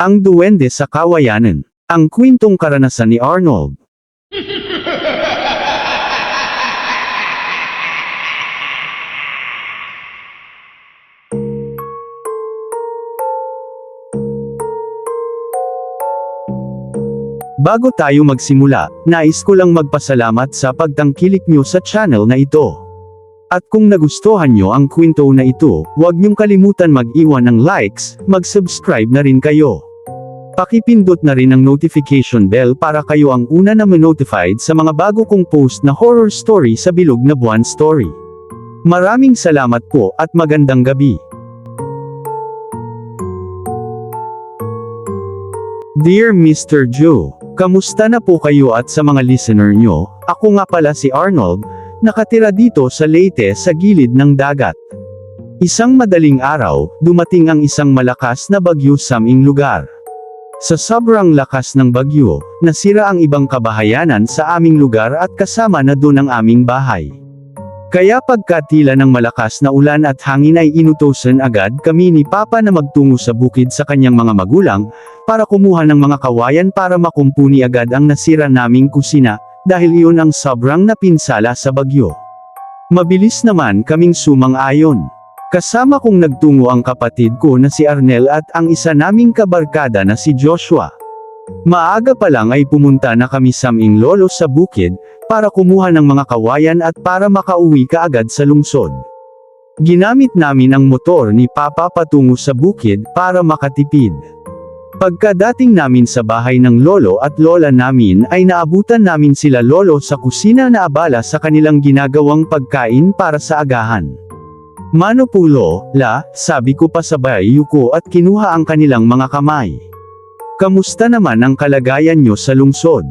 Ang Duwende sa Kawayanan. Ang kwentong karanasan ni Arnold. Bago tayo magsimula, nais ko lang magpasalamat sa pagtangkilik nyo sa channel na ito. At kung nagustuhan nyo ang kwento na ito, huwag nyong kalimutan mag-iwan ng likes, mag-subscribe na rin kayo. Pakipindot na rin ang notification bell para kayo ang una na ma-notified sa mga bago kong post na horror story sa Bilog na Buwan Story. Maraming salamat po at magandang gabi. Dear Mr. Joe, kamusta na po kayo at sa mga listener nyo? Ako nga pala si Arnold, nakatira dito sa Leyte sa gilid ng dagat. Isang madaling araw, dumating ang isang malakas na bagyo sa aming lugar. Sa sobrang lakas ng bagyo, nasira ang ibang kabahayanan sa aming lugar at kasama na doon ang aming bahay. Kaya pagkatila ng malakas na ulan at hangin ay inutosan agad kami ni Papa na magtungo sa bukid sa kanyang mga magulang, para kumuha ng mga kawayan para makumpuni agad ang nasira naming kusina, dahil iyon ang sobrang napinsala sa bagyo. Mabilis naman kaming sumang-ayon. Kasama kong nagtungo ang kapatid ko na si Arnel at ang isa naming kabarkada na si Joshua. Maaga pa lang ay pumunta na kami sa aming lolo sa bukid, para kumuha ng mga kawayan at para makauwi kaagad sa lungsod. Ginamit namin ang motor ni Papa patungo sa bukid para makatipid. Pagkadating namin sa bahay ng lolo at lola namin ay naabutan namin sila lolo sa kusina na abala sa kanilang ginagawang pagkain para sa agahan. Mano po la, sabi ko pa sa bayo ko at kinuha ang kanilang mga kamay. Kamusta naman ang kalagayan nyo sa lungsod?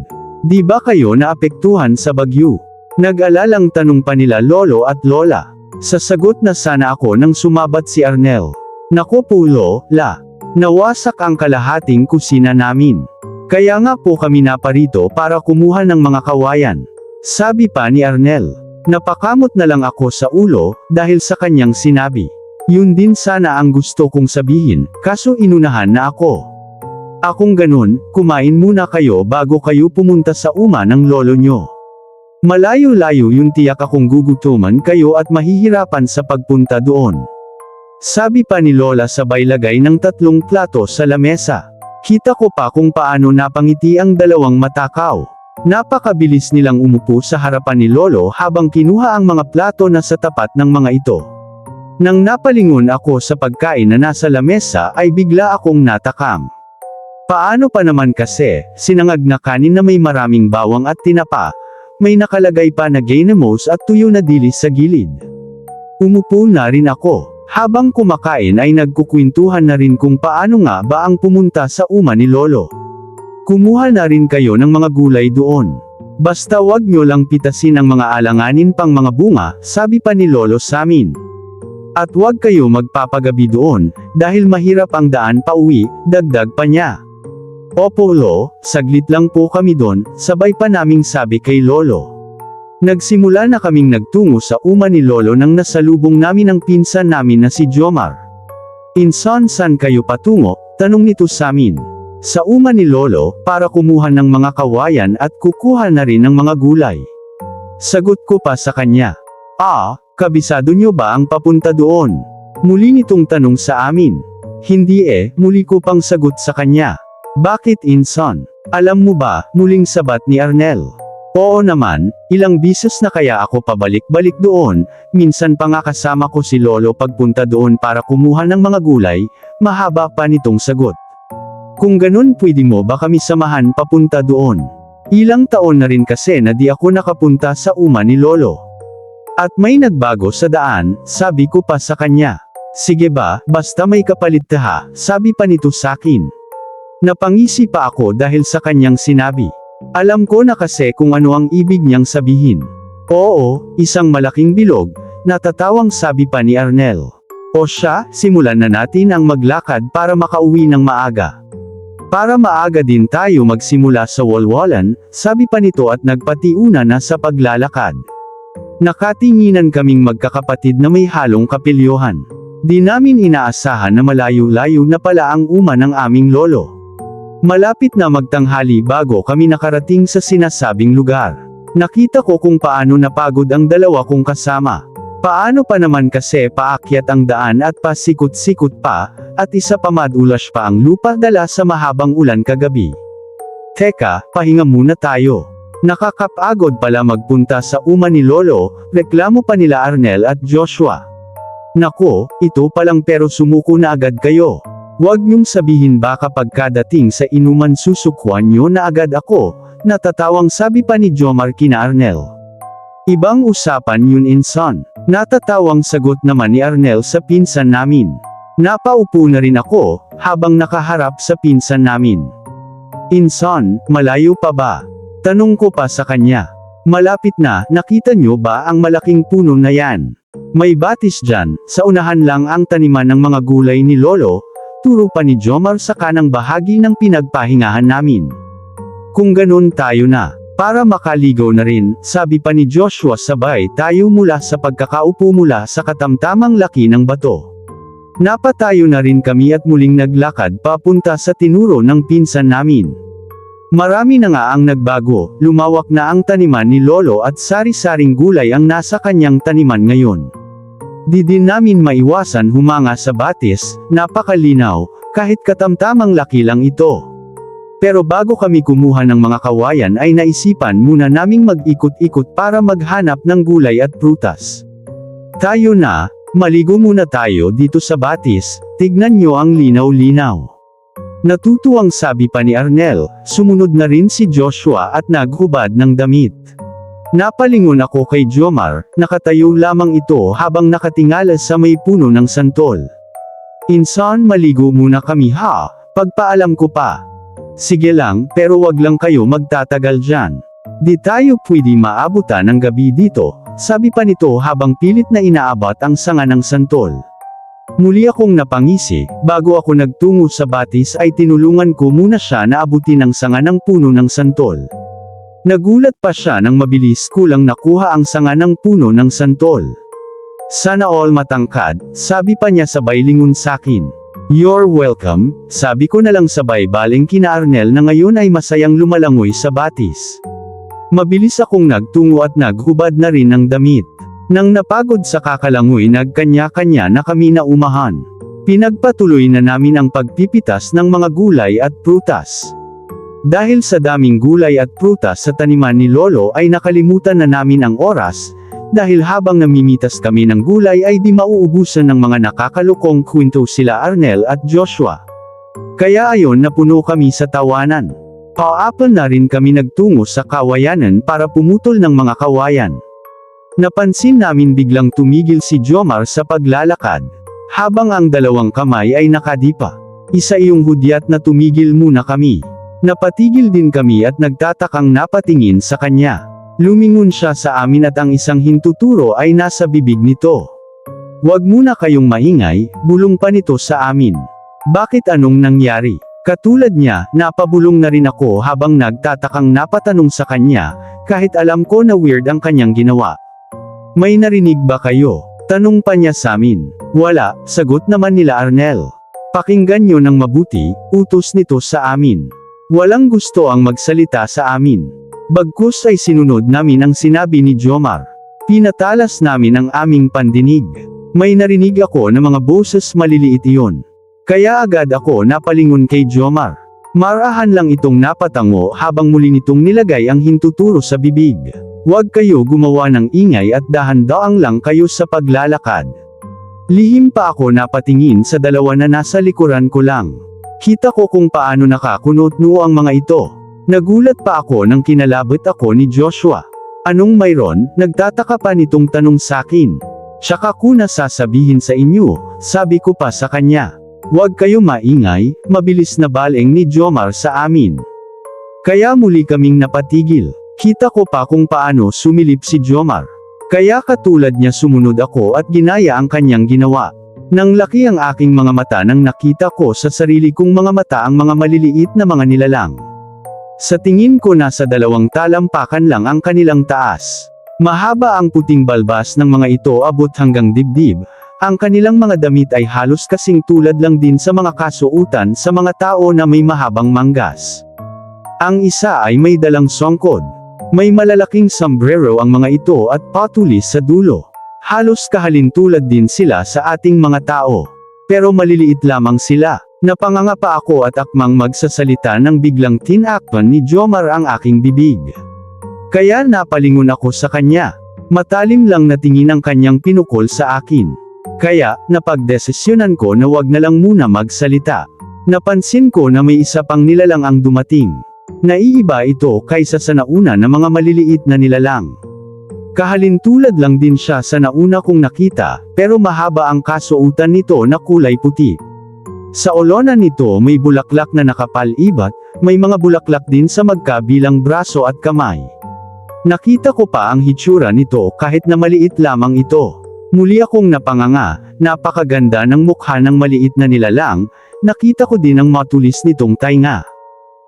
Di ba kayo naapektuhan sa bagyo? Nag-alalang tanong pa nila lolo at lola. Sasagot na sana ako nang sumabat si Arnel. Nako po la, nawasak ang kalahating kusina namin. Kaya nga po kami naparito para kumuha ng mga kawayan. Sabi pa ni Arnel. Napakamot na lang ako sa ulo, dahil sa kanyang sinabi. Yun din sana ang gusto kong sabihin, kaso inunahan na ako. Akong ganun, kumain muna kayo bago kayo pumunta sa uma ng lolo nyo. Malayo-layo yung tiyak akong gugutuman kayo at mahihirapan sa pagpunta doon. Sabi pa ni Lola sabay lagay ng 3 plato sa lamesa. Kita ko pa kung paano napangiti ang dalawang matakaw. Napakabilis nilang umupo sa harapan ni Lolo habang kinuha ang mga plato na sa tapat ng mga ito. Nang napalingon ako sa pagkain na nasa lamesa ay bigla akong natakam. Paano pa naman kasi, sinangag na kanin na may maraming bawang at tinapa, may nakalagay pa na ginamos at tuyo na dilis sa gilid. Umupo na rin ako. Habang kumakain ay nagkukwentuhan na rin kung paano nga ba ang pumunta sa uma ni Lolo. Kumuha na rin kayo ng mga gulay doon. Basta wag nyo lang pitasin ang mga alanganin pang mga bunga, sabi pa ni Lolo samin. At wag kayo magpapagabi doon, dahil mahirap ang daan pauwi, dagdag pa niya. Opo saglit lang po kami doon, sabay pa naming sabi kay Lolo. Nagsimula na kaming nagtungo sa uma ni Lolo nang nasalubong namin ang pinsan namin na si Jomar. Insan san kayo patungo? Tanong nito samin. Sa uma ni Lolo, para kumuha ng mga kawayan at kukuha na rin ng mga gulay. Sagot ko pa sa kanya. Kabisado nyo ba ang papunta doon? Muli nitong tanong sa amin. Hindi muli ko pang sagot sa kanya. Bakit insan? Alam mo ba, muling sabat ni Arnel. Oo naman, ilang bisis na kaya ako pabalik-balik doon, minsan pa nga kasama ko si Lolo pagpunta doon para kumuha ng mga gulay, mahaba pa nitong sagot. Kung ganun pwede mo ba kami samahan papunta doon? Ilang taon na rin kasi na di ako nakapunta sa uma ni Lolo. At may nagbago sa daan, sabi ko pa sa kanya. Sige ba, basta may kapalit ha, sabi pa nito sakin. Napangisi pa ako dahil sa kanyang sinabi. Alam ko na kasi kung ano ang ibig niyang sabihin. Oo, isang malaking bilog, natatawang sabi pa ni Arnel. O siya, simulan na natin ang maglakad para makauwi ng maaga. Para maaga din tayo magsimula sa walwalan, sabi pa nito at nagpatiuna na sa paglalakad. Nakatinginan kaming magkakapatid na may halong kapilyohan. Di namin inaasahan na malayo-layo na pala ang uma ng aming lolo. Malapit na magtanghali bago kami nakarating sa sinasabing lugar. Nakita ko kung paano napagod ang dalawa kong kasama. Paano pa naman kasi paakyat ang daan at pasikot-sikot pa, at isa pa madulas pa ang lupa dala sa mahabang ulan kagabi. Teka, pahinga muna tayo. Nakakapagod pala magpunta sa uma ni Lolo, reklamo pa nila Arnel at Joshua. Nako, ito palang pero sumuko na agad kayo. Huwag niyong sabihin baka pagkadating sa inuman susukwan niyo na agad ako, natatawang sabi pa ni Jomar kina Arnel. Ibang usapan yun insan. Natatawang sagot naman ni Arnel sa pinsan namin. Napaupo na rin ako, habang nakaharap sa pinsan namin. Insan, malayo pa ba? Tanong ko pa sa kanya. Malapit na, nakita nyo ba ang malaking puno na yan? May batis dyan, sa unahan lang ang taniman ng mga gulay ni Lolo, turo pa ni Jomar sa kanang bahagi ng pinagpahingahan namin. Kung ganun tayo na, para makaligaw na rin, sabi pa ni Joshua sabay tayo mula sa pagkakaupo mula sa katamtamang laki ng bato. Napatayo na rin kami at muling naglakad papunta sa tinuro ng pinsan namin. Marami na nga ang nagbago, lumawak na ang taniman ni Lolo at sari-saring gulay ang nasa kanyang taniman ngayon. Di din namin maiwasan humanga sa batis, napakalinaw, kahit katamtamang laki lang ito. Pero bago kami kumuha ng mga kawayan ay naisipan muna naming mag-ikot-ikot para maghanap ng gulay at prutas. Tayo na, maligo muna tayo dito sa batis, tignan nyo ang linaw-linaw. Natutuwang sabi pa ni Arnel, sumunod na rin si Joshua at naghubad ng damit. Napalingon ako kay Jomar, nakatayo lamang ito habang nakatingala sa may puno ng santol. Insan maligo muna kami ha, pagpaalam ko pa. Sige lang, pero wag lang kayo magtatagal dyan. Di tayo pwede maabutan ng gabi dito, sabi pa nito habang pilit na inaabot ang sanga ng santol. Muli akong napangisi, bago ako nagtungo sa batis ay tinulungan ko muna siya na abutin ang sanga ng puno ng santol. Nagulat pa siya nang mabilis kulang nakuha ang sanga ng puno ng santol. Sana all matangkad, sabi pa niya sabay lingon sakin. You're welcome, sabi ko na lang sabay baling kina Arnel na ngayon ay masayang lumalangoy sa batis. Mabilis akong nagtungo at naghubad na rin ng damit. Nang napagod sa kakalangoy nagkanya-kanya na kami na umahan. Pinagpatuloy na namin ang pagpipitas ng mga gulay at prutas. Dahil sa daming gulay at prutas sa taniman ni Lolo ay nakalimutan na namin ang oras, dahil habang namimitas kami ng gulay ay di mauubusan ng mga nakakalukong kwento sila Arnel at Joshua. Kaya ayon napuno kami sa tawanan. Paapan na rin kami nagtungo sa kawayanan para pumutol ng mga kawayan. Napansin namin biglang tumigil si Jomar sa paglalakad, habang ang dalawang kamay ay nakadipa. Isa iyong hudyat na tumigil muna kami. Napatigil din kami at nagtatakang napatingin sa kanya. Lumingon siya sa amin at ang isang hintuturo ay nasa bibig nito. Huwag muna kayong maingay, bulong pa nito sa amin. Bakit anong nangyari? Katulad niya, napabulong na rin ako habang nagtatakang napatanong sa kanya, kahit alam ko na weird ang kanyang ginawa. May narinig ba kayo? Tanong pa niya sa amin. Wala, sagot naman nila Arnel. Pakinggan niyo ng mabuti, utos nito sa amin. Walang gusto ang magsalita sa amin. Bagkus ay sinunod namin ang sinabi ni Jomar. Pinatalas namin ang aming pandinig. May narinig ako na mga boses maliliit iyon. Kaya agad ako napalingon kay Jomar. Marahan lang itong napatango habang muli nitong nilagay ang hintuturo sa bibig. Huwag kayo gumawa ng ingay at dahan-daang lang kayo sa paglalakad. Lihim pa ako napatingin sa dalawa na nasa likuran ko lang. Kita ko kung paano nakakunot-nuo ang mga ito. Nagulat pa ako nang kinalabot ako ni Joshua. Anong mayroon? Nagtataka pa nitong tanong sakin. Tsaka ko na sasabihin sa inyo, sabi ko pa sa kanya. Huwag kayo maingay, mabilis na baling ni Jomar sa amin. Kaya muli kaming napatigil. Kita ko pa kung paano sumilip si Jomar. Kaya katulad niya sumunod ako at ginaya ang kanyang ginawa. Nang laki ang aking mga mata nang nakita ko sa sarili kong mga mata ang mga maliliit na mga nilalang. Sa tingin ko nasa 2 talampakan lang ang kanilang taas. Mahaba ang puting balbas ng mga ito abot hanggang dibdib, Ang kanilang mga damit ay halos kasing tulad lang din sa mga kasuotan sa mga tao na may mahabang manggas. Ang isa ay may dalang songkod. May malalaking sombrero ang mga ito at patulis sa dulo. Halos kahalintulad din sila sa ating mga tao. Pero maliliit lamang sila. Napanganga ako at akmang magsasalita nang biglang tinakpan ni Jomar ang aking bibig. Kaya napalingon ako sa kanya. Matalim lang na tingin ang kanyang pinukol sa akin. Kaya, napagdesisyonan ko na wag na lang muna magsalita. Napansin ko na may isa pang nilalang ang dumating. Naiiba ito kaysa sa nauna na mga maliliit na nilalang. Kahalintulad lang din siya sa nauna kong nakita, pero mahaba ang kasuotan nito na kulay puti. Sa olonan nito may bulaklak na nakapal-ibat, may mga bulaklak din sa magkabilang braso at kamay. Nakita ko pa ang hitsura nito kahit na maliit lamang ito. Muli akong napanganga, napakaganda ng mukha ng maliit na nilalang, nakita ko din ang matulis nitong tainga.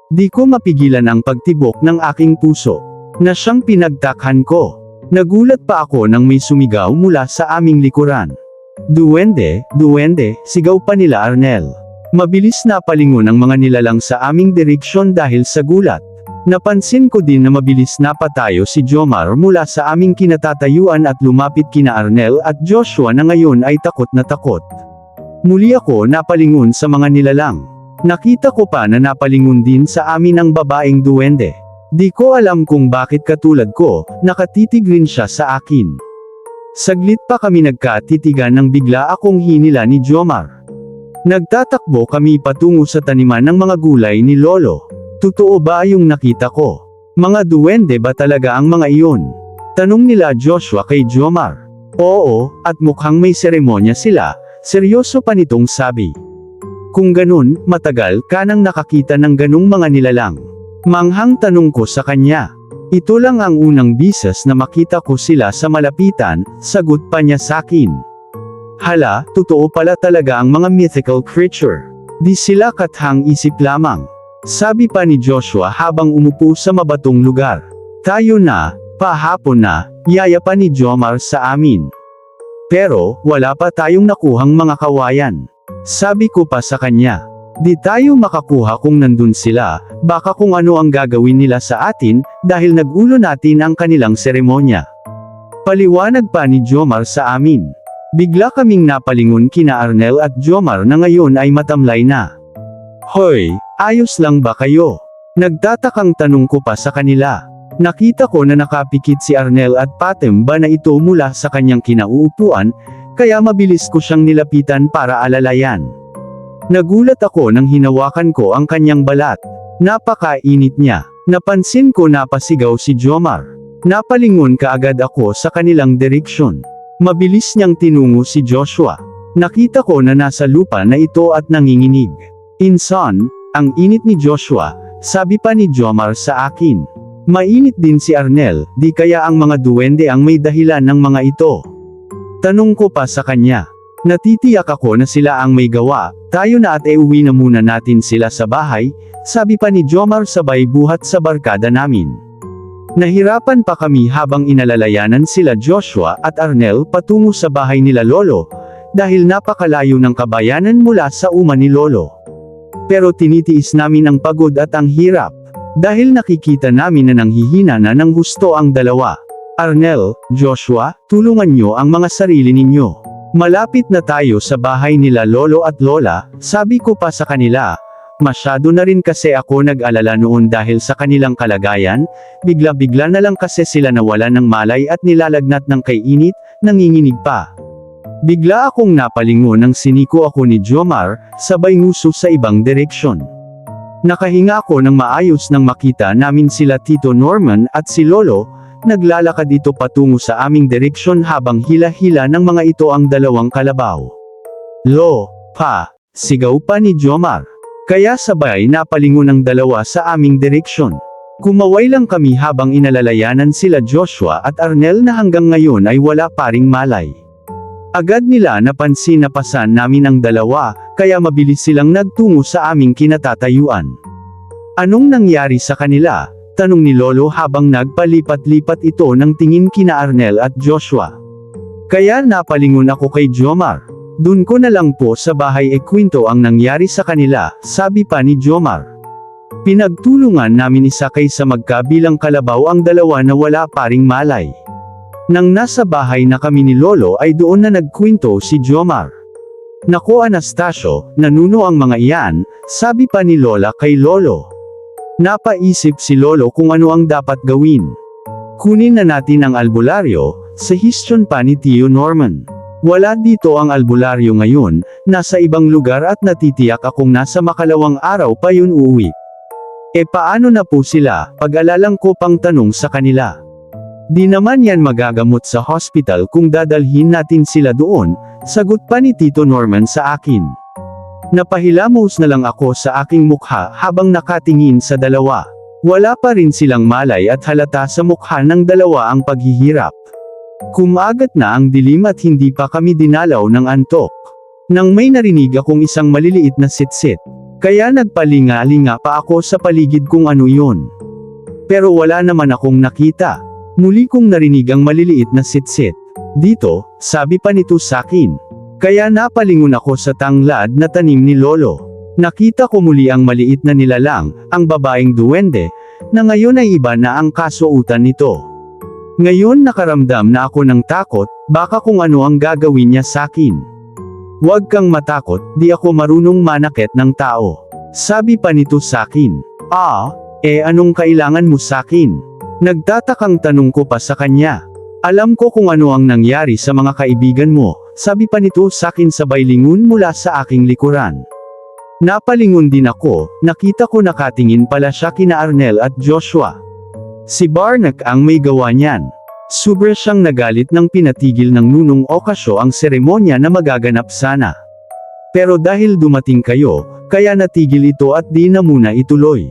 Di ko mapigilan ang pagtibok ng aking puso, na siyang pinagtakhan ko. Nagulat pa ako nang may sumigaw mula sa aming likuran. Duwende, duwende, sigaw pa nila Arnel. Mabilis na palingon ang mga nilalang sa aming direksyon dahil sa gulat. Napansin ko din na mabilis na patayo si Jomar mula sa aming kinatatayuan at lumapit kina Arnel at Joshua na ngayon ay takot na takot. Muli ako napalingon sa mga nilalang. Nakita ko pa na napalingon din sa amin ang babaeng duwende. Di ko alam kung bakit katulad ko, nakatitig rin siya sa akin. Saglit pa kami nagkatitigan nang bigla akong hinila ni Jomar. Nagtatakbo kami patungo sa taniman ng mga gulay ni Lolo. Totoo ba yung nakita ko? Mga duwende ba talaga ang mga iyon? Tanong nila Joshua kay Jomar. Oo, at mukhang may seremonya sila, seryoso pa nitong sabi. Kung ganun, matagal ka nang nakakita ng ganung mga nilalang. Manghang tanong ko sa kanya. Ito lang ang unang bises na makita ko sila sa malapitan, sagot pa niya sakin. Hala, totoo pala talaga ang mga mythical creature. Di sila kathang isip lamang. Sabi pa ni Joshua habang umupo sa mabatong lugar. Tayo na, pahapon na, yaya pa ni Jomar sa amin. Pero, wala pa tayong nakuhang mga kawayan. Sabi ko pa sa kanya. Di tayo makakuha kung nandun sila, baka kung ano ang gagawin nila sa atin, dahil nagulo natin ang kanilang seremonya. Paliwanag pa ni Jomar sa amin. Bigla kaming napalingon kina Arnel at Jomar na ngayon ay matamlay na. Hoy, ayos lang ba kayo? Nagtatakang tanong ko pa sa kanila. Nakita ko na nakapikit si Arnel at patem ba na ito mula sa kanyang kinauupuan, kaya mabilis ko siyang nilapitan para alalayan. Nagulat ako nang hinawakan ko ang kanyang balat. Napakainit niya. Napansin ko napasigaw si Jomar. Napalingon kaagad ako sa kanilang direksyon. Mabilis niyang tinungo si Joshua. Nakita ko na nasa lupa na ito at nanginginig. Insan, ang init ni Joshua, sabi pa ni Jomar sa akin. Mainit din si Arnel, di kaya ang mga duwende ang may dahilan ng mga ito. Tanong ko pa sa kanya. Natitiyak ako na sila ang may gawa, tayo na at uwi na muna natin sila sa bahay, sabi pa ni Jomar sabay buhat sa barkada namin. Nahirapan pa kami habang inalalayanan sila Joshua at Arnel patungo sa bahay nila Lolo, dahil napakalayo ng kabayanan mula sa uma ni Lolo. Pero tinitiis namin ang pagod at ang hirap, dahil nakikita namin na nanghihina na ng gusto ang dalawa. Arnel, Joshua, tulungan nyo ang mga sarili ninyo. Malapit na tayo sa bahay nila Lolo at Lola, sabi ko pa sa kanila. Masyado na rin kasi ako nag-alala noon dahil sa kanilang kalagayan, bigla-bigla na lang kasi sila nawala ng malay at nilalagnat ng kaiinit, nanginginig pa. Bigla akong napalingon nang siniko ako ni Jomar, sabay nguso sa ibang direksyon. Nakahinga ako ng maayos nang makita namin sila Tito Norman at si Lolo, naglalakad ito patungo sa aming direksyon habang hila-hila ng mga ito ang dalawang kalabaw. Lo, pa, sigaw pa ni Jomar. Kaya sabay napalingon ang dalawa sa aming direksyon. Kumaway lang kami habang inalalayanan sila Joshua at Arnel na hanggang ngayon ay wala pa ring malay. Agad nila napansin na pasan namin ang dalawa, kaya mabilis silang nagtungo sa aming kinatatayuan. Anong nangyari sa kanila? Tanong ni Lolo habang nagpalipat-lipat ito ng tingin kina Arnel at Joshua. Kaya napalingon ako kay Jomar. Dun ko na lang po sa bahay kwento ang nangyari sa kanila, sabi pa ni Jomar. Pinagtulungan namin isakay sa magkabilang kalabaw ang dalawa na wala pa ring malay. Nang nasa bahay na kami ni Lolo ay doon na nagkwento si Jomar. Naku Anastasio, nanuno ang mga iyan, sabi pa ni Lola kay Lolo. Napaisip si Lolo kung ano ang dapat gawin. Kunin na natin ang albularyo, suggestion pa ni Tio Norman. Wala dito ang albularyo ngayon, nasa ibang lugar at natitiyak akong nasa makalawang araw pa yun uuwi. E paano na po sila, pag-alalang ko pang tanong sa kanila. Di naman yan magagamot sa hospital kung dadalhin natin sila doon, sagot pa ni Tito Norman sa akin. Napahilamos na lang ako sa aking mukha habang nakatingin sa dalawa. Wala pa rin silang malay at halata sa mukha ng dalawa ang paghihirap. Kumagat na ang dilim at hindi pa kami dinalaw ng antok. Nang may narinig akong isang maliliit na sitsit, kaya nagpalinga-linga pa ako sa paligid kung ano yun. Pero wala naman akong nakita. Muli kong narinig ang maliliit na sitsit. Dito, sabi pa nito sakin. Kaya napalingon ako sa tanglad na tanim ni Lolo. Nakita ko muli ang maliit na nilalang, ang babaeng duwende, na ngayon ay iba na ang kasuotan nito. Ngayon nakaramdam na ako ng takot, baka kung ano ang gagawin niya sakin. Huwag kang matakot, di ako marunong manakit ng tao. Sabi pa nito sakin. Anong kailangan mo sakin? Nagtatakang tanong ko pa sa kanya. Alam ko kung ano ang nangyari sa mga kaibigan mo, sabi pa nito sakin sabay lingon mula sa aking likuran. Napalingon din ako, nakita ko nakatingin pala siya kina Arnel at Joshua. Si Barnack ang may gawa niyan. Sobra siyang nagalit nang pinatigil ng nunong Okasyo ang seremonya na magaganap sana. Pero dahil dumating kayo, kaya natigil ito at di na muna ituloy.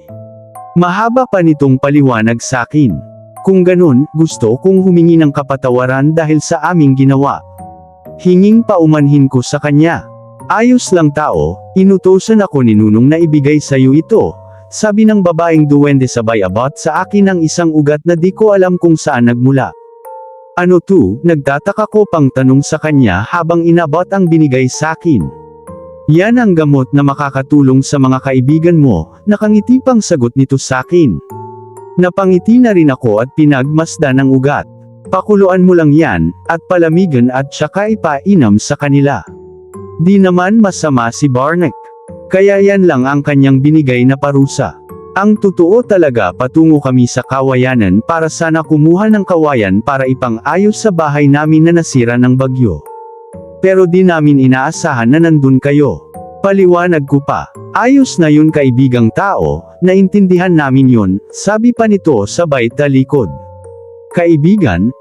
Mahaba pa nitong paliwanag sakin. Kung ganun, gusto kong humingi ng kapatawaran dahil sa aming ginawa. Hinging paumanhin ko sa kanya. Ayos lang tao, inutosan ako ni Nunong na ibigay sa'yo ito. Sabi ng babaeng duwende sabay abot sa akin ang isang ugat na di ko alam kung saan nagmula. Ano to? Nagtataka ko pang tanong sa kanya habang inabot ang binigay sakin. Yan ang gamot na makakatulong sa mga kaibigan mo, nakangiti pang sagot nito sakin. Napangiti na rin ako at pinagmasdan ang ugat. Pakuluan mo lang yan, at palamigan at saka ipainom sa kanila. Di naman masama si Barnack. Kaya yan lang ang kanyang binigay na parusa. Ang totoo talaga patungo kami sa kawayanan para sana kumuha ng kawayan para ipang-ayos sa bahay namin na nasira ng bagyo. Pero di namin inaasahan na nandun kayo. Paliwanag ko pa. Ayos na yun kaibigang tao, naintindihan namin yun, sabi pa nito sabay talikod. Kaibigan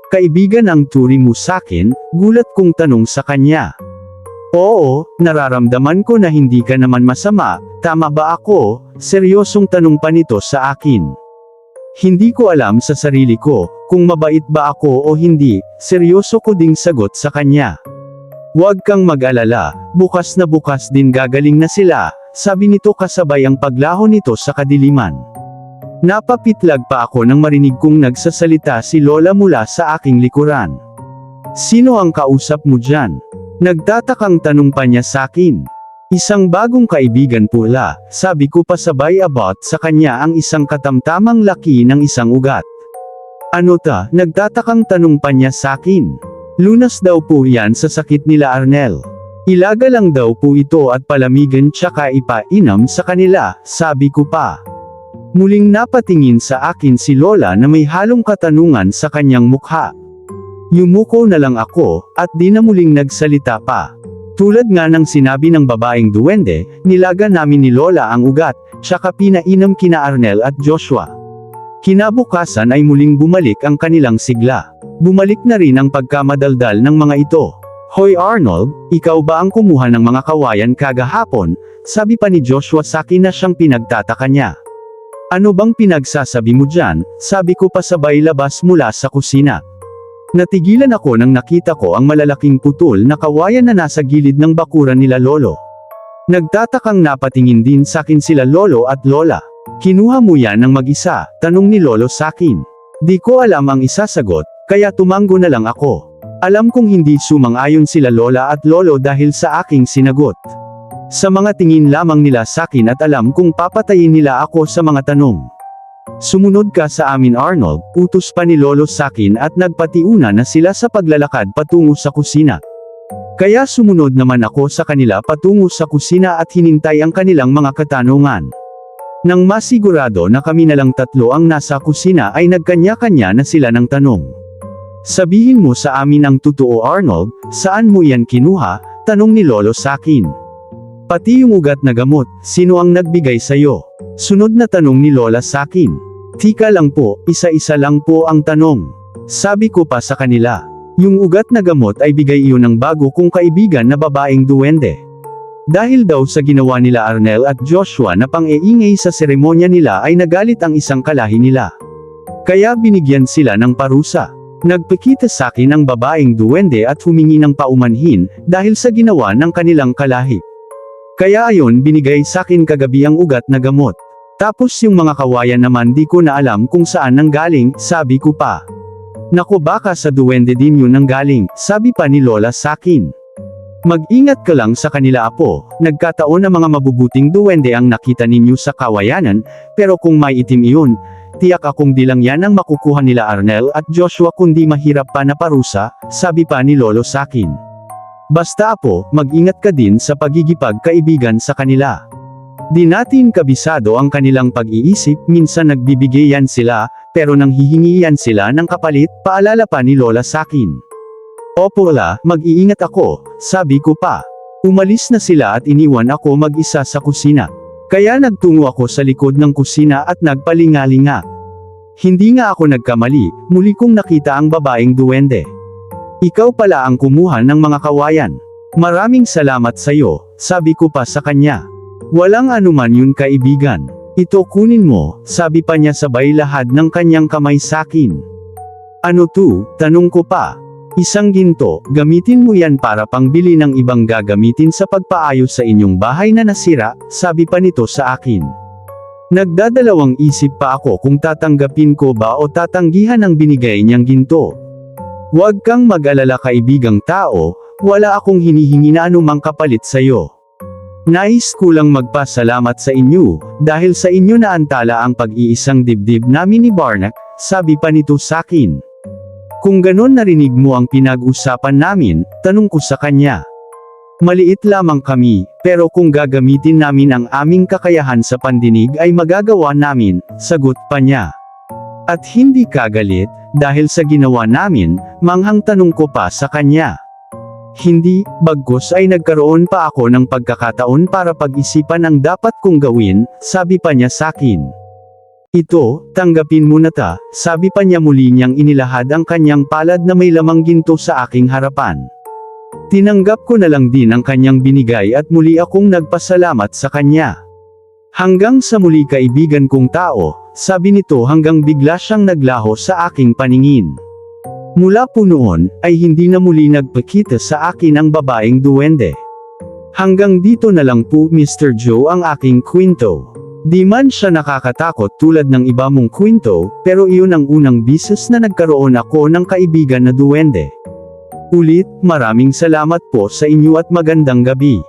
ang turi mo sakin, gulat kong tanong sa kanya. Oo, nararamdaman ko na hindi ka naman masama, tama ba ako? Seryosong tanong pa nito sa akin. Hindi ko alam sa sarili ko, kung mabait ba ako o hindi, seryoso ko ding sagot sa kanya. Huwag kang mag-alala, bukas na bukas din gagaling na sila, sabi nito kasabay ang paglaho nito sa kadiliman. Napapitlag pa ako nang marinig kong nagsasalita si Lola mula sa aking likuran. Sino ang kausap mo dyan? Nagtatakang tanong pa niya sakin. Isang bagong kaibigan pula, sabi ko pasabay abot sa kanya ang isang katamtamang laki ng isang ugat. Ano ta? Nagtatakang tanong pa niya sakin. Lunas daw po yan sa sakit nila Arnel. Ilaga lang daw po ito at palamigan tsaka ipainom sa kanila, sabi ko pa. Muling napatingin sa akin si Lola na may halong katanungan sa kanyang mukha. Yumuko na lang ako, at di na muling nagsalita pa. Tulad nga ng sinabi ng babaeng duwende, nilaga namin ni Lola ang ugat, tsaka pinainom kina Arnel at Joshua. Kinabukasan ay muling bumalik ang kanilang sigla. Bumalik na rin ang pagkamadaldal ng mga ito. Hoy Arnold, ikaw ba ang kumuha ng mga kawayan kagahapon? Sabi pa ni Joshua sa akin na siyang pinagtataka niya. Ano bang pinagsasabi mo dyan? Sabi ko pasabay labas mula sa kusina. Natigilan ako nang nakita ko ang malalaking putol na kawayan na nasa gilid ng bakuran nila Lolo. Nagtatakang napatingin din sa akin sila Lolo at Lola. Kinuha mo yan ng mag-isa? Tanong ni Lolo sa akin. Di ko alam ang isasagot, kaya tumanggo na lang ako. Alam kong hindi sumang-ayon sila lola at lolo dahil sa aking sinagot. Sa mga tingin lamang nila sakin at alam kung papatayin nila ako sa mga tanong. Sumunod ka sa amin Arnold, utos pa ni lolo sakin at nagpatiuna na sila sa paglalakad patungo sa kusina. Kaya sumunod naman ako sa kanila patungo sa kusina at hinintay ang kanilang mga katanungan. Nang masigurado na kami na lang tatlo ang nasa kusina ay nagkanya-kanya na sila ng tanong. Sabihin mo sa amin ang totoo Arnold, saan mo yan kinuha? Tanong ni lolo sakin. Pati yung ugat na gamot, sino ang nagbigay sa'yo? Sunod na tanong ni lola sakin. Tika lang po, isa-isa lang po ang tanong. Sabi ko pa sa kanila. Yung ugat na gamot ay bigay iyon ng bago kong kaibigan na babaeng duwende. Dahil daw sa ginawa nila Arnel at Joshua na pang-iingay sa seremonya nila ay nagalit ang isang kalahi nila. Kaya binigyan sila ng parusa. Nagpakita sa akin ang babaeng duwende at humingi ng paumanhin, dahil sa ginawa ng kanilang kalahi. Kaya ayon binigay sa akin kagabi ang ugat na gamot. Tapos yung mga kawayan naman di ko na alam kung saan nanggaling, sabi ko pa. Naku baka sa duwende din yun nanggaling, sabi pa ni lola sa akin. Mag-ingat ka lang sa kanila apo, nagkataon na mga mabubuting duwende ang nakita ninyo sa kawayanan, pero kung may itim iyon, tiyak akong di lang yan ang makukuha nila Arnel at Joshua kundi mahirap pa na parusa, sabi pa ni lolo sakin. Basta apo, mag-ingat ka din sa pagigipagkaibigan sa kanila. Di natin kabisado ang kanilang pag-iisip, minsan nagbibigayan sila, pero nang hihingian sila ng kapalit, paalala pa ni lola sakin. Opo la, mag-iingat ako, sabi ko pa. Umalis na sila at iniwan ako mag-isa sa kusina. Kaya nagtungo ako sa likod ng kusina at nagpalingalinga. Hindi nga ako nagkamali, muli kong nakita ang babaeng duwende. Ikaw pala ang kumuha ng mga kawayan. Maraming salamat sayo, sabi ko pa sa kanya. Walang anuman yun kaibigan. Ito kunin mo, sabi pa niya sabay lahad ng kanyang kamay sakin. Ano to? Tanong ko pa. Isang ginto, gamitin mo yan para pangbili ng ibang gagamitin sa pagpaayos sa inyong bahay na nasira, sabi pa nito sa akin. Nagdadalawang isip pa ako kung tatanggapin ko ba o tatanggihan ang binigay niyang ginto. Huwag kang mag-alala kaibigang tao, wala akong hinihingi na anumang kapalit sa'yo. Nais ko lang magpasalamat sa inyo, dahil sa inyo naantala ang pag-iisang dibdib namin ni Barnack, sabi pa nito sakin. Kung ganon narinig mo ang pinag-usapan namin, tanong ko sa kanya. Maliit lamang kami, pero kung gagamitin namin ang aming kakayahan sa pandinig ay magagawa namin, sagot pa niya. At hindi kagalit, dahil sa ginawa namin, manghang tanong ko pa sa kanya. Hindi, bagkus ay nagkaroon pa ako ng pagkakataon para pag-isipan ang dapat kong gawin, sabi pa niya sakin. Ito, tanggapin mo na ta, sabi pa niya muli niyang inilahad ang kanyang palad na may lamang ginto sa aking harapan. Tinanggap ko na lang din ang kanyang binigay at muli akong nagpasalamat sa kanya. Hanggang sa muli kaibigan kong tao, sabi nito hanggang bigla siyang naglaho sa aking paningin. Mula po noon, ay hindi na muli nagpakita sa akin ang babaeng duwende. Hanggang dito na lang po Mr. Joe ang aking kwento. Di man siya nakakatakot tulad ng iba mong kwento, pero iyon ang unang bisis na nagkaroon ako ng kaibigan na duwende. Ulit, maraming salamat po sa inyo at magandang gabi.